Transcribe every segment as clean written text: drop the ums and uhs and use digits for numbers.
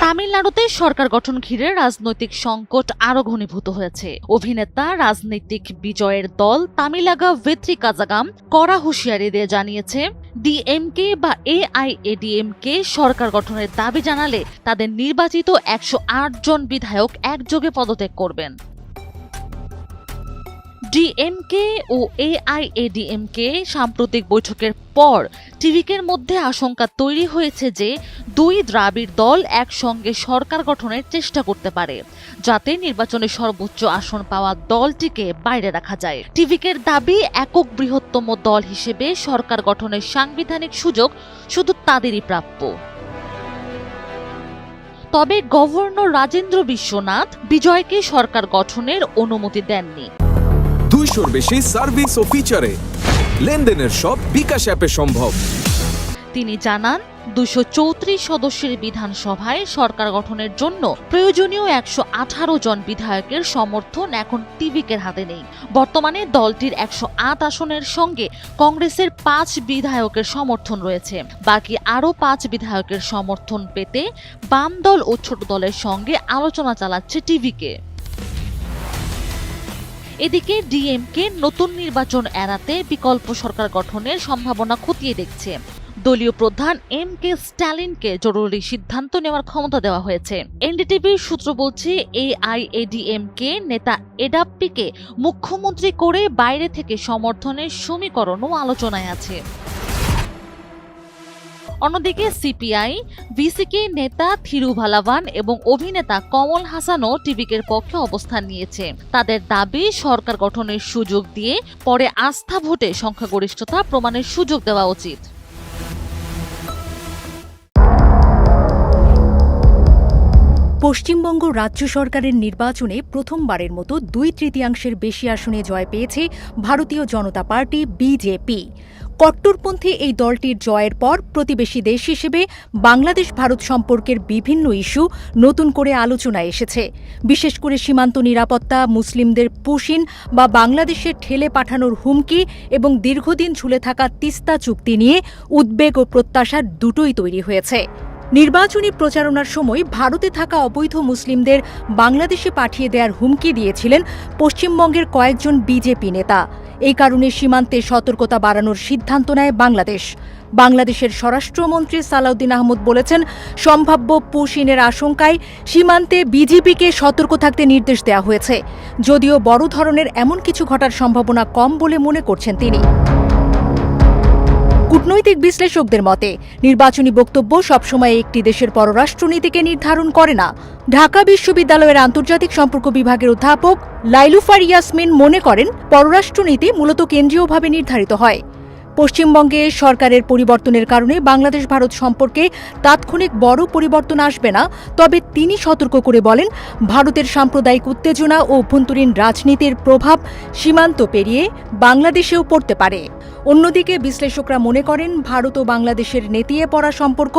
তামিলনাড়ুতে সরকার গঠন ঘিরে রাজনৈতিক সংকট আরো ঘনীভূত হয়েছে। অভিনেতা রাজনৈতিক বিজয়ের দল তামিলাগা ভেত্রি কাজাগাম কড়া হুঁশিয়ারি দিয়ে জানিয়েছে, ডিএমকে বা এআইএডিএমকে সরকার গঠনের দাবি জানালে তাদের নির্বাচিত 108 জন বিধায়ক একযোগে পদত্যাগ করবেন। ডিএমকে ও এআইএডিএমকে সাম্প্রতিক বৈঠকের পর টিভিকের মধ্যে আশঙ্কা তৈরি হয়েছে যে দুই দ্রাবিড় দল একসঙ্গে সরকার গঠনের চেষ্টা করতে পারে, যাতে নির্বাচনে সর্বোচ্চ আসন পাওয়া দলটিকে বাইরে রাখা যায়। টিভিকের দাবি, একক বৃহত্তম দল হিসেবে সরকার গঠনের সাংবিধানিক সুযোগ শুধু তাদেরই প্রাপ্য। তবে গভর্নর রাজেন্দ্র বিশ্বনাথ বিজয়কে সরকার গঠনের অনুমতি দেননি। 200-র বেশি সার্ভিস ও ফিচারে লেনদেনের সব বিকাশ অ্যাপে সম্ভব। তিনি জানান, 234 সদস্যের বিধানসভায় সরকার গঠনের জন্য প্রয়োজনীয় 118 জন বিধায়কের সমর্থন এখন টিভিকের হাতে নেই। বর্তমানে দলটির 108 আসনের সঙ্গে কংগ্রেসের 5 বিধায়কের সমর্থন রয়েছে। বাকি আরও 5 বিধায়কের সমর্থন পেতে বাম দল ও ছোট দলের সঙ্গে আলোচনা চালাচ্ছে টিভিকে। এদিকে ডিএমকে নতুন নির্বাচন এড়াতে বিকল্প সরকার গঠনের সম্ভাবনা খতিয়ে দেখছে। দলীয় প্রধান এম.কে. স্ট্যালিনকে জরুরি সিদ্ধান্ত নেওয়ার ক্ষমতা দেওয়া হয়েছে। এনডিটিভির সূত্র বলছে, এআইএডিএমকে নেতা এডাপ্পিকে মুখ্যমন্ত্রী করে বাইরে থেকে সমর্থনের সমীকরণও আলোচনায় আছে। অন্যদিকে সিপিআই, ভিসিকে নেতা থিরুভালাভান এবং অভিনেতা কমল হাসানও টিভিকের পক্ষে অবস্থান নিয়েছে। তাদের দাবি, সরকার গঠনের সুযোগ দিয়ে পরে আস্থা ভোটে সংখ্যাগরিষ্ঠতা প্রমাণের সুযোগ দেওয়া উচিত। পশ্চিমবঙ্গ রাজ্য সরকারের নির্বাচনে প্রথমবারের মতো 2/3 বেশি আসনে জয় পেয়েছে ভারতীয় জনতা পার্টি বিজেপি। কট্টরপন্থী এই দলটির জয়ের পর প্রতিবেশী দেশ হিসেবে বাংলাদেশ ভারত সম্পর্কের বিভিন্ন ইস্যু নতুন করে আলোচনায় এসেছে। বিশেষ করে সীমান্ত নিরাপত্তা, মুসলিমদের পুশিন বা বাংলাদেশে ঠেলে পাঠানোর হুমকি এবং দীর্ঘদিন ঝুলে থাকা তিস্তা চুক্তি নিয়ে উদ্বেগ ও প্রত্যাশা দুটোই তৈরি হয়েছে। নির্বাচনী প্রচারণার সময় ভারতে থাকা অবৈধ মুসলিমদের বাংলাদেশে পাঠিয়ে দেওয়ার হুমকি দিয়েছিলেন পশ্চিমবঙ্গের কয়েকজন বিজেপি নেতা। এই কারণে সীমান্তে সতর্কতা বাড়ানোর সিদ্ধান্ত নেয় বাংলাদেশ। বাংলাদেশের স্বরাষ্ট্রমন্ত্রী সালাউদ্দিন আহমদ বলেছেন, সম্ভাব্য পুশিনের আশঙ্কায় সীমান্তে বিজেপিকে সতর্ক থাকতে নির্দেশ দেওয়া হয়েছে, যদিও বড় ধরনের এমন কিছু ঘটার সম্ভাবনা কম বলে মনে করছেন তিনি। কূটনৈতিক বিশ্লেষকদের মতে, নির্বাচনী বক্তব্য সবসময় একটি দেশের পররাষ্ট্রনীতিকে নির্ধারণ করে না। ঢাকা বিশ্ববিদ্যালয়ের আন্তর্জাতিক সম্পর্ক বিভাগের অধ্যাপক লাইলুফার ইয়াসমিন মনে করেন, পররাষ্ট্রনীতি মূলত কেন্দ্রীয়ভাবে নির্ধারিত হয়। পশ্চিমবঙ্গে সরকারের পরিবর্তনের কারণে বাংলাদেশ ভারত সম্পর্কে তাৎক্ষণিক বড় পরিবর্তন আসবে না, তবে তিনি সতর্ক করে বলেন, ভারতের সাম্প্রদায়িক উত্তেজনা ও অভ্যন্তরীণ রাজনীতির প্রভাব সীমান্ত পেরিয়ে বাংলাদেশেও পড়তে পারে। অন্যদিকে বিশ্লেষকরা মনে করেন, ভারত ও বাংলাদেশের নেতিয়ে পড়া সম্পর্ক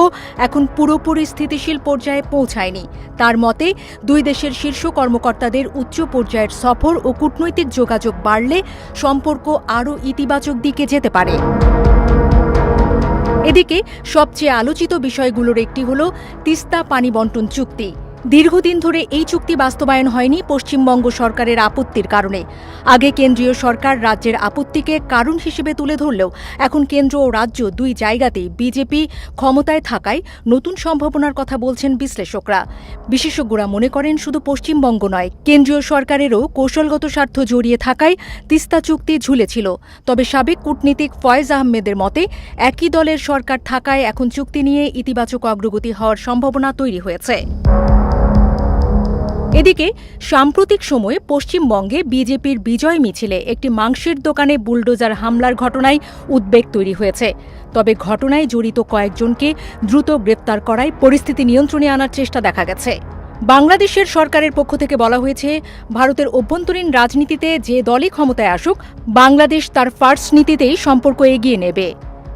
এখন পুরোপুরি স্থিতিশীল পর্যায়ে পৌঁছায়নি। তার মতে, দুই দেশের শীর্ষ কর্মকর্তাদের উচ্চ পর্যায়ের সফর ও কূটনৈতিক যোগাযোগ বাড়লে সম্পর্ক আরও ইতিবাচক দিকে যেতে পারে। এদিকে সবচেয়ে আলোচিত বিষয়গুলোর একটি হল তিস্তা পানি বণ্টন চুক্তি। দীর্ঘদিন ধরে এই চুক্তি বাস্তবায়ন হয়নি পশ্চিমবঙ্গ সরকারের আপত্তির কারণে। আগে কেন্দ্রীয় সরকার রাজ্যের আপত্তিকে কারণ হিসেবে তুলে ধরলেও এখন কেন্দ্র ও রাজ্য দুই জায়গাতেই বিজেপি ক্ষমতায় থাকায় নতুন সম্ভাবনার কথা বলছেন বিশ্লেষকরা। বিশেষজ্ঞরা মনে করেন, শুধু পশ্চিমবঙ্গ নয়, কেন্দ্রীয় সরকারেরও কৌশলগত স্বার্থ জড়িয়ে থাকায় তিস্তা চুক্তি ঝুলেছিল। তবে সাবেক কূটনীতিক ফয়েজ আহমেদের মতে, একই দলের সরকার থাকায় এখন চুক্তি নিয়ে ইতিবাচক অগ্রগতি হওয়ার সম্ভাবনা তৈরি হয়েছে। এদিকে সাম্প্রতিক সময়ে পশ্চিমবঙ্গে বিজেপির বিজয় মিছিলে একটি মাংসের দোকানে বুলডোজার হামলার ঘটনায় উদ্বেগ তৈরি হয়েছে। তবে ঘটনায় জড়িত কয়েকজনকে দ্রুত গ্রেপ্তার করায় পরিস্থিতি নিয়ন্ত্রণে আনার চেষ্টা দেখা গেছে। বাংলাদেশের সরকারের পক্ষ থেকে বলা হয়েছে, ভারতের অভ্যন্তরীণ রাজনীতিতে যে দলই ক্ষমতায় আসুক, বাংলাদেশ তার ফার্স্ট নীতিতেই সম্পর্ক এগিয়ে নেবে।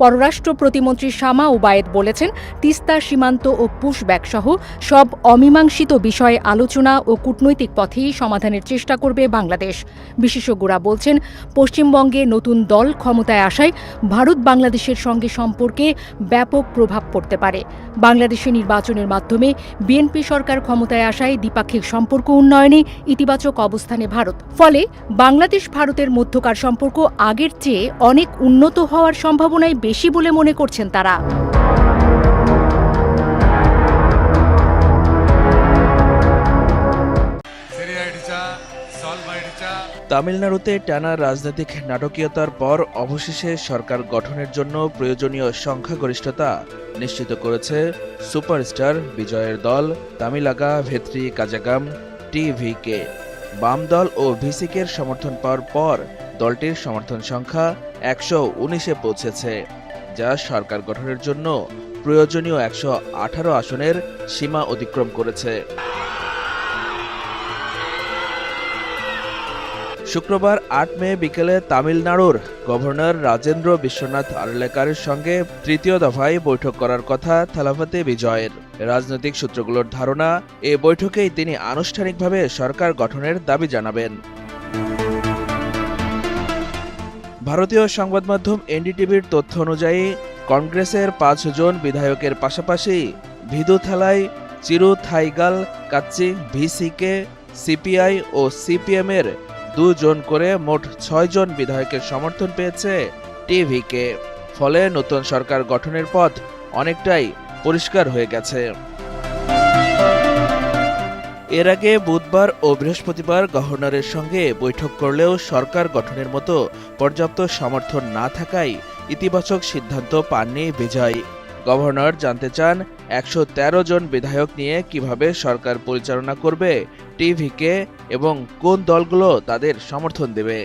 পররাষ্ট্র প্রতিমন্ত্রী শামা ওবায়েদ বলেছেন, তিস্তা সীমান্ত ও পুশব্যাক সহ সব অমীমাংসিত বিষয়ে আলোচনা ও কূটনৈতিক পথেই সমাধানের চেষ্টা করবে বাংলাদেশ। বিশেষজ্ঞরা বলছেন, পশ্চিমবঙ্গে নতুন দল ক্ষমতায় আসায় ভারত বাংলাদেশের সঙ্গে সম্পর্কে ব্যাপক প্রভাব পড়তে পারে। বাংলাদেশে নির্বাচনের মাধ্যমে বিএনপি সরকার ক্ষমতায় আসায় দ্বিপাক্ষিক সম্পর্ক উন্নয়নে ইতিবাচক অবস্থানে ভারত। ফলে বাংলাদেশ ভারতের মধ্যকার সম্পর্ক আগের চেয়ে অনেক উন্নত হওয়ার সম্ভাবনাই বেশি বলে মনে করছেন তারা। তামিলনাড়ুতে টানা রাজনৈতিক নাটকীয়তার পর অবশেষে সরকার গঠনের জন্য প্রয়োজনীয় সংখ্যাগরিষ্ঠতা নিশ্চিত করেছে সুপারস্টার বিজয়ের দল তামিলাগা ভেত্রি কাজাগাম টিভিকে। বাম দল ও ভিসিকের সমর্থন পাওয়ার পর দলটির সমর্থন সংখ্যা 119-এ পৌঁছেছে, যা সরকার গঠনের জন্য প্রয়োজনীয় 118 আসনের সীমা অতিক্রম করেছে। শুক্রবার 8 মে বিকেলে তামিলনাড়ুর গভর্নর রাজেন্দ্র বিশ্বনাথ আর্লেকারের সঙ্গে তৃতীয় দফায় বৈঠক করার কথা থালাপতি বিজয়ের। রাজনৈতিক সূত্রগুলোর ধারণা, এ বৈঠকেই তিনি আনুষ্ঠানিকভাবে সরকার গঠনের দাবি জানাবেন। ভারতীয় সংবাদ মাধ্যম এনডিটিভির তথ্য অনুযায়ী কংগ্রেসের 5 জন বিধায়কের পাশাপাশি ভিদুথালাই, চিরুথাইগাল, কাচ্চি, ভিসিকে, সিপিআই ও সিপিএম-এর 2 জন করে মোট 6 জন বিধায়কের সমর্থন পেয়েছে টিভিকে। ফলে নতুন সরকার গঠনের পথ অনেকটাই পরিষ্কার হয়ে গেছে। এর আগে বুধবার ও বৃহস্পতিবার গভর্নরের সঙ্গে বৈঠক করলেও সরকার গঠনের মতো পর্যাপ্ত সমর্থন না থাকায় ইতিবাচক সিদ্ধান্ত পাননি বিজয়। গভর্নর জানতে চান 113 জন বিধায়ক নিয়ে কিভাবে সরকার পরিচালনা করবে টিভিকে এবং কোন দলগুলো তাদের সমর্থন দেবে।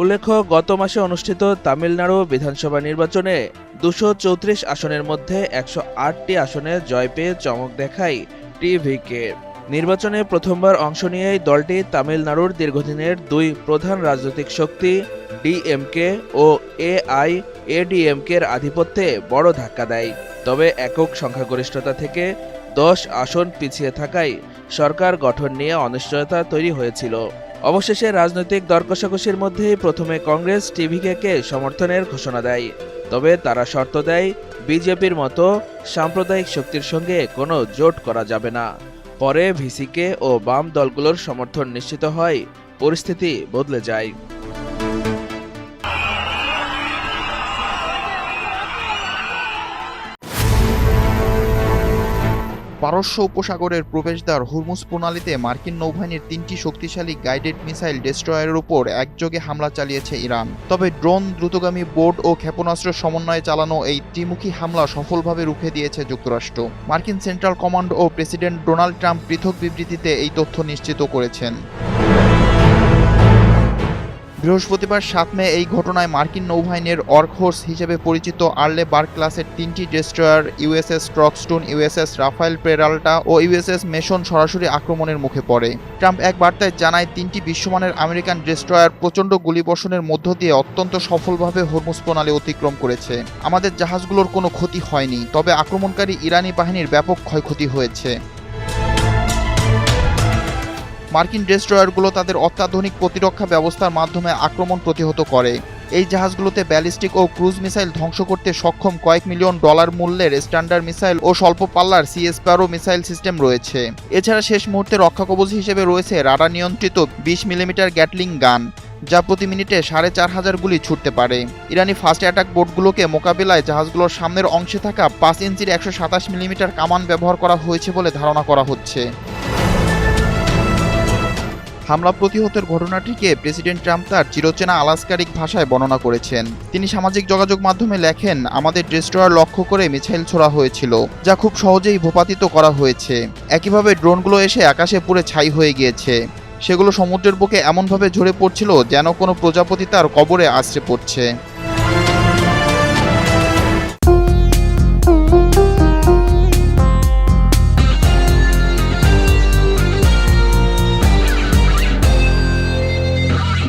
উল্লেখ্য, গত মাসে অনুষ্ঠিত তামিলনাড়ু বিধানসভা নির্বাচনে 234 আসনের মধ্যে 108টি আসনে জয় পেয়ে চমক দেখায় টিভিকে। নির্বাচনে প্রথমবার অংশ নিয়েই দলটি তামিলনাড়ুর দীর্ঘদিনের 2 প্রধান রাজনৈতিক শক্তি ডিএমকে ও এআইএডিএমকের আধিপত্যে বড় ধাক্কা দেয়। তবে একক সংখ্যাগরিষ্ঠতা থেকে 10 আসন পিছিয়ে থাকায় সরকার গঠন নিয়ে অনিশ্চয়তা তৈরি হয়েছিল। অবশেষে রাজনৈতিক দরকষাকষির মধ্যেই প্রথমে কংগ্রেস টিভিকে সমর্থনের ঘোষণা দেয়। তবে তারা শর্ত দেয়, বিজেপির মতো সাম্প্রদায়িক শক্তির সঙ্গে কোনো জোট করা যাবে না। পরে ভিসিকে ও বাম দলগুলোর সমর্থন নিশ্চিত হয়, পরিস্থিতি বদলে যায়। পারস্য উপসাগরের প্রবেশদ্বার হরমুজ প্রণালীতে মার্কিন নৌবাহিনীর 3টি শক্তিশালী গাইডেড মিসাইল ডেস্ট্রয়ারের উপর একযোগে হামলা চালিয়েছে ইরান। তবে ড্রোন, দ্রুতগামী বোট ও ক্ষেপণাস্ত্রের সমন্বয়ে চালানো এই ত্রিমুখী হামলা সফলভাবে রুখে দিয়েছে যুক্তরাষ্ট্র। মার্কিন সেন্ট্রাল কমান্ড ও প্রেসিডেন্ট ডোনাল্ড ট্রাম্প পৃথক বিবৃতিতে এই তথ্য নিশ্চিত করেছেন। বৃহস্পতিবার 7 মে এই ঘটনায় মার্কিন নৌবাহিনীর অর্কহোর্স হিসেবে পরিচিত আর্লে বার্গ ক্লাসের 3টি ডেস্ট্রয়ার ইউএসএস স্ট্রকস্টোন, ইউএসএস রাফায়েল পেরাল্টা ও ইউএসএস মেসন সরাসরি আক্রমণের মুখে পড়ে। ট্রাম্প এক বার্তায় জানায়, 3টি বিশ্বমানের আমেরিকান ডেস্ট্রয়ার প্রচণ্ড গুলিবর্ষণের মধ্য দিয়ে অত্যন্ত সফলভাবে হরমুজ প্রণালী অতিক্রম করেছে। আমাদের জাহাজগুলোর কোনো ক্ষতি হয়নি, তবে আক্রমণকারী ইরানি বাহিনীর ব্যাপক ক্ষয়ক্ষতি হয়েছে। মার্কিন ডেস্ট্রয়ারগুলো তাদের অত্যাধুনিক প্রতিরক্ষা ব্যবস্থার মাধ্যমে আক্রমণ প্রতিহত করে। এই জাহাজগুলোতে ব্যালিস্টিক ও ক্রুজ মিসাইল ধ্বংস করতে সক্ষম কয়েক মিলিয়ন ডলার মূল্যের স্ট্যান্ডার্ড মিসাইল ও স্বল্প পাল্লার সি-স্প্যারো মিসাইল সিস্টেম রয়েছে। এছাড়া শেষ মুহূর্তে রক্ষাকবচ হিসেবে রয়েছে রাডার নিয়ন্ত্রিত 20 মিলিমিটার গ্যাটলিং গান, যা প্রতি মিনিটে 4500 গুলি ছুটতে পারে। ইরানি ফার্স্ট অ্যাটাক বোটগুলোকে মোকাবিলায় জাহাজগুলোর সামনের অংশে থাকা 5 ইঞ্চির 127 মিলিমিটার কামান ব্যবহার করা হয়েছে বলে ধারণা করা হচ্ছে। হামলা প্রতিহতের ঘটনাটিকে প্রেসিডেন্ট ট্রাম্প তার চিরচেনা আলাস্কারিক ভাষায় বর্ণনা করেছেন। তিনি সামাজিক যোগাযোগ মাধ্যমে লেখেন, আমাদের ডেস্ট্রয়ার লক্ষ্য করে মিসাইল ছোড়া হয়েছিল, যা খুব সহজেই ভূপাতিত করা হয়েছে। একইভাবে ড্রোনগুলো এসে আকাশে পুড়ে ছাই হয়ে গিয়েছে। সেগুলো সমুদ্রের বুকে এমনভাবে ঝরে পড়ছিল যেন কোনো প্রজাপতি তার কবরে আছড়ে পড়ছে।